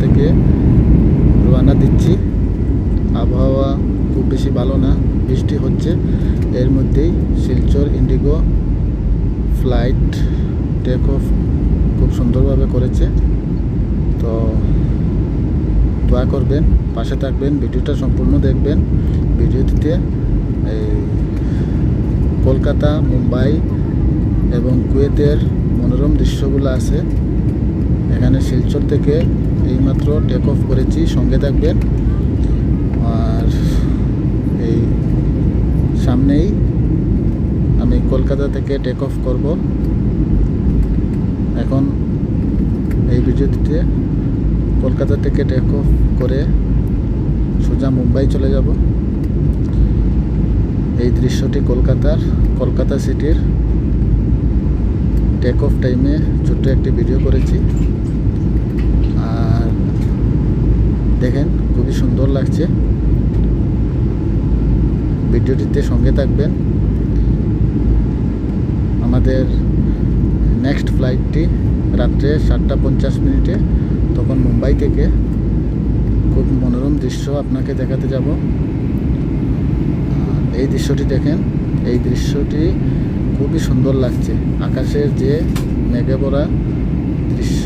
থেকে রওনা দিচ্ছি। আবহাওয়া খুব বেশি ভালো না, বৃষ্টি হচ্ছে। এর মধ্যেই Silchar IndiGo flight take off খুব সুন্দরভাবে করেছে। তো দোয়া করবেন, পাশে থাকবেন, ভিডিওটা সম্পূর্ণ দেখবেন। ভিডিওটিতে এই কলকাতা, মুম্বাই এবং কুয়েতের মনোরম দৃশ্যগুলো আছে। এখানে শিলচর থেকে এইমাত্র টেক অফ করেছি, সঙ্গে থাকবেন। আর এই সামনেই আমি কলকাতা থেকে টেক অফ করব। এখন এই ভিডিওটিতে কলকাতা থেকে টেক অফ করে সোজা মুম্বাই চলে যাব। এই দৃশ্যটি কলকাতা সিটির টেক অফ টাইমে ছোট্ট একটি ভিডিও করেছি। আর দেখেন, খুবই সুন্দর লাগছে। ভিডিওটিতে সঙ্গে থাকবেন। আমাদের নেক্সট ফ্লাইটটি রাত্রে 7:50 তখন মুম্বাই থেকে খুব মনোরম দৃশ্য আপনাকে দেখাতে যাব। এই দৃশ্যটি দেখেন, এই দৃশ্যটি খুবই সুন্দর লাগছে। আকাশের যে মেঘে ভরা দৃশ্য,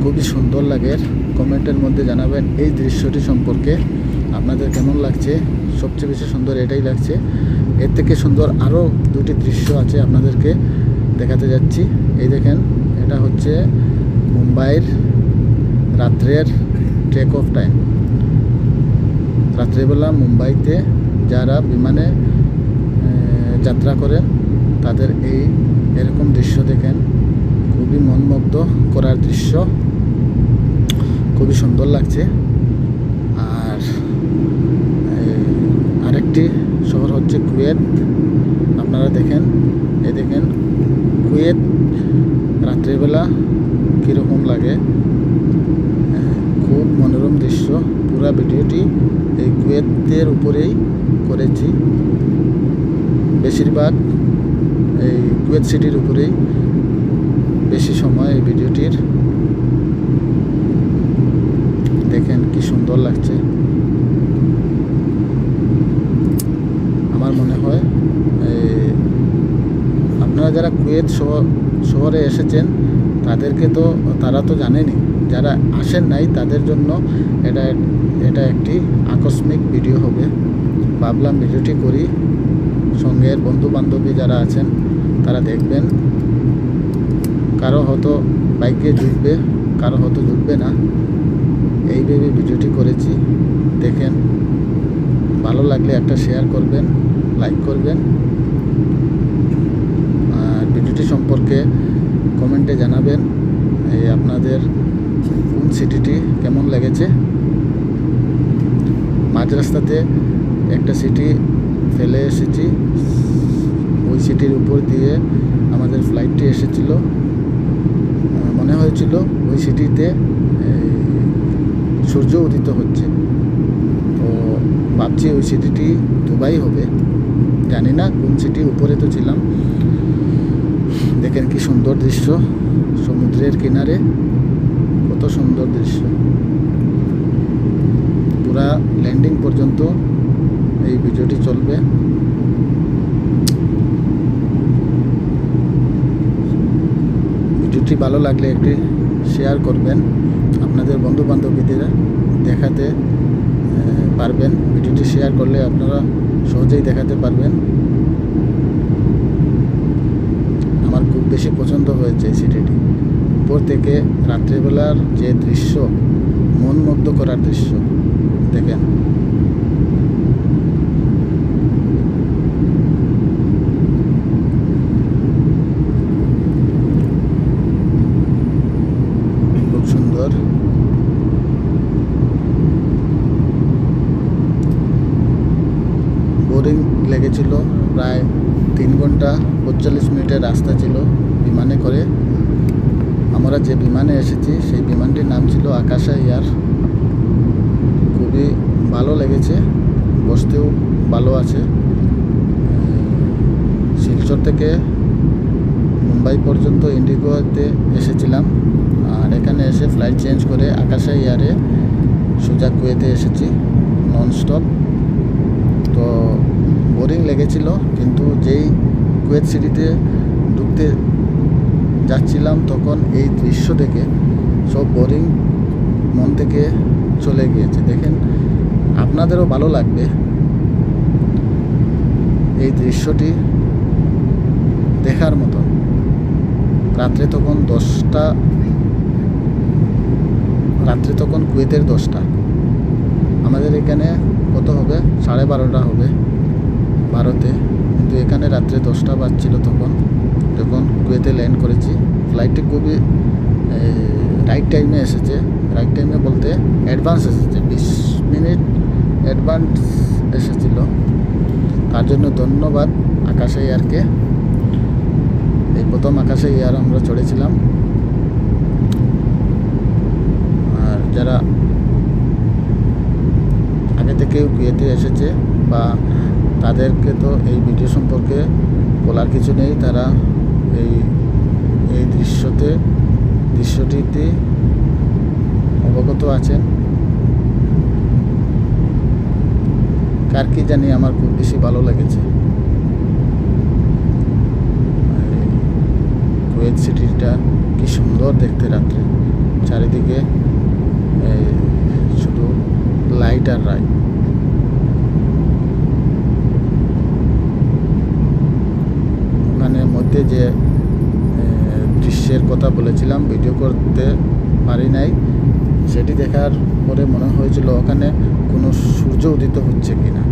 খুবই সুন্দর লাগে। কমেন্টের মধ্যে জানাবেন এই দৃশ্যটি সম্পর্কে আপনাদের কেমন লাগছে। সবচেয়ে বেশি সুন্দর এটাই লাগছে। এর থেকে সুন্দর আরও দুটি দৃশ্য আছে, আপনাদেরকে দেখাতে যাচ্ছি। এই দেখেন, এটা হচ্ছে মুম্বাইয়ের রাত্রের টেক অফ টাইম। রাত্রেবেলা মুম্বাইতে যারা বিমানে যাত্রা করেন তাদের এরকম দৃশ্য দেখেন, খুবই মনমুগ্ধ করার দৃশ্য, খুবই সুন্দর লাগছে। আর আরেকটি শহর হচ্ছে কুয়েত। আপনারা দেখেন, এই দেখেন কুয়েত রাত্রিবেলা কীরকম লাগে, খুব মনোরম দৃশ্য। পুরো ভিডিওটি এই কুয়েতের উপরেই করেছি, বেশিরভাগ এই কুয়েত সিটির উপরেই বেশি সময় এই ভিডিওটির। দেখেন কি সুন্দর লাগছে। আমার মনে হয় আপনারা যারা কুয়েত শহরে এসেছেন তারা তো জানেনই, যারা আসেন নাই তাদের জন্য এটা একটি আকস্মিক ভিডিও হবে। ভাবলাম ভিডিওটি করি, সঙ্গের বন্ধু বান্ধবী যারা আছেন তারা দেখবেন। কারো হয়তো বাইকে জুটবে, কারো হয়তো জুটবে না। এইভাবে ভিডিওটি করেছি। দেখেন, ভালো লাগলে একটা শেয়ার করবেন, লাইক করবেন। আর ভিডিওটি সম্পর্কে কমেন্টে জানাবেন আপনাদের কোন সিটিটি কেমন লেগেছে। মাঝ রাস্তাতে একটা সিটি ফেলে এসেছি, ওই সিটির উপর দিয়ে আমাদের ফ্লাইটটি এসেছিল। মনে হয়েছিল ওই সিটিতে সূর্য উদিত হচ্ছে। তো ভাবছি ওই সিটিটি দুবাই হবে, জানি না কোন সিটি। উপরে তো ছিলাম। দেখেন কি সুন্দর দৃশ্য, সমুদ্রের কিনারে কত সুন্দর দৃশ্য। পুরা ল্যান্ডিং পর্যন্ত এই ভিডিওটি চলবে। ভিডিওটি ভালো লাগলে একটি শেয়ার করবেন, আপনাদের বন্ধু বান্ধবীদের দেখাতে পারবেন। ভিডিওটি শেয়ার করলে আপনারা সহজেই দেখাতে পারবেন। আমার খুব বেশি পছন্দ হয়েছে এই সিটিটি। উপর থেকে রাত্রিবেলার যে দৃশ্য, মনমুগ্ধ করার দৃশ্য দেখেন। খুব সুন্দর। বোরিং লেগেছিল, প্রায় 3 ঘন্টা 45 মিনিটের রাস্তা ছিল বিমানে করে। আমরা যে বিমানে এসেছি সেই বিমানটির নাম ছিল আকাশা এয়ার। খুবই ভালো লেগেছে, বসতেও ভালো আছে। শিলচর থেকে মুম্বাই পর্যন্ত ইন্ডিগোতে এসেছিলাম। আর এখানে এখানে এসে ফ্লাইট চেঞ্জ করে আকাশা এয়ারে সোজা কুয়েতে এসেছি ননস্টপ। তো বোরিং লেগেছিল, কিন্তু যেই কুয়েত সিটিতে ঢুকতে যাচ্ছিলাম তখন এই দৃশ্য দেখে সব বোরিং মন থেকে চলে গিয়েছে। দেখেন, আপনাদেরও ভালো লাগবে এই দৃশ্যটি দেখার মতন। রাত্রে তখন কুয়েতের 10টা, আমাদের এখানে কত হবে 12:30 হবে ভারতে, কিন্তু এখানে রাত্রে 10টা বাজছিল তখন যখন কুয়েতে ল্যান্ড করেছি। ফ্লাইটটি খুবই রাইট টাইমে এসেছে। রাইট টাইমে বলতে অ্যাডভান্স এসেছে, 20 মিনিট অ্যাডভান্স এসেছিল। তার জন্য ধন্যবাদ আকাশা এয়ারকে। এই প্রথম আকাশা এয়ার আমরা চড়েছিলাম। আর যারা আগে থেকেও কুয়েতে এসেছে বা তাদেরকে তো এই ভিডিও সম্পর্কে বলার কিছু নেই, তারা এই দৃশ্যটিতে অবগত আছেন। কার কি জানি আমার খুব বেশি ভালো লেগেছে। কুয়েত সিটিটা কি সুন্দর দেখতে, রাত্রে চারিদিকে শুধু লাইট আর লাইট। ওখানে মধ্যে যে দৃশ্যের কথা বলেছিলাম ভিডিও করতে পারি নাই, সেটি দেখার পরে মনে হয়েছিল ওখানে কোনো সূর্য উদিত হচ্ছে কিনা।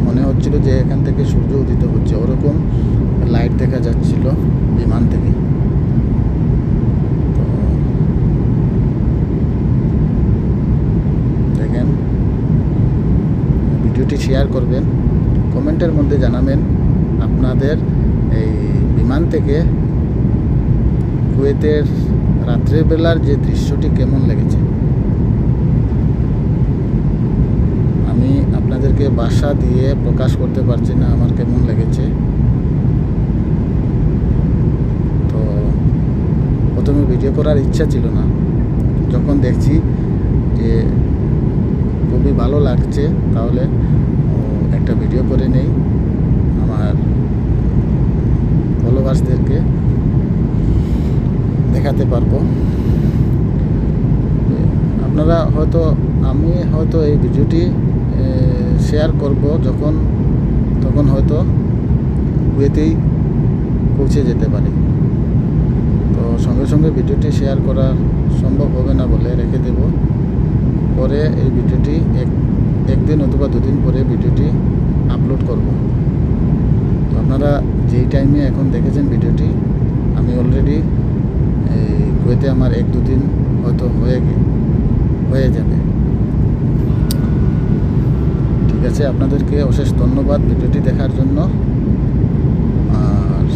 মনে হচ্ছিল যে এখান থেকে সূর্য উদিত হচ্ছে, ওরকম লাইট দেখা যাচ্ছিল বিমান থেকে। তো দেখেন, ভিডিওটি শেয়ার করবেন, কমেন্টের মধ্যে জানাবেন আপনাদের এই বিমান থেকে কুয়েতের রাত্রেবেলার যে দৃশ্যটি কেমন লেগেছে। আমি আপনাদেরকে ভাষা দিয়ে প্রকাশ করতে পারছি না আমার কেমন লেগেছে। তো প্রথমে ভিডিও করার ইচ্ছা ছিল না, যখন দেখছি যে খুবই ভালো লাগছে তাহলে একটা ভিডিও করে নেই, আমার ফলোয়ার্সদেরকে দেখাতে পারবো। আমি হয়তো এই ভিডিওটি শেয়ার করব তখন হয়তো কুয়েতেই পৌঁছে যেতে পারি। তো সঙ্গে সঙ্গে ভিডিওটি শেয়ার করা সম্ভব হবে না বলে রেখে দেব। পরে এই ভিডিওটি একদিন অথবা 2 দিন পরে ভিডিওটি আপলোড করব। তো আপনারা যেই টাইমে এখন দেখেছেন ভিডিওটি, আমি অলরেডি কুয়েতে আমার 1-2 দিন হয়তো হয়ে যাবে। ঠিক আছে, আপনাদেরকে অশেষ ধন্যবাদ ভিডিওটি দেখার জন্য। আর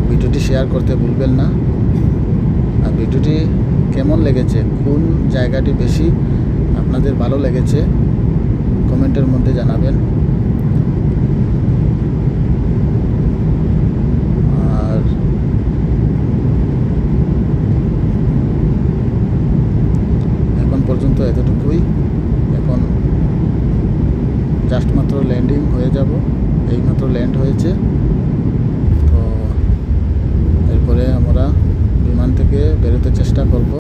ভিডিওটি শেয়ার করতে ভুলবেন না। আর ভিডিওটি কেমন লেগেছে, কোন জায়গাটি বেশি আপনাদের ভালো লেগেছে কমেন্টের মধ্যে জানাবেন। আর এখন পর্যন্ত এতটুকুই। এখন জাস্ট মাত্র ল্যান্ডিং হয়ে যাব, এইমাত্র ল্যান্ড হয়েছে। তো এরপরে আমরা বিমান থেকে বেরোতে চেষ্টা করব।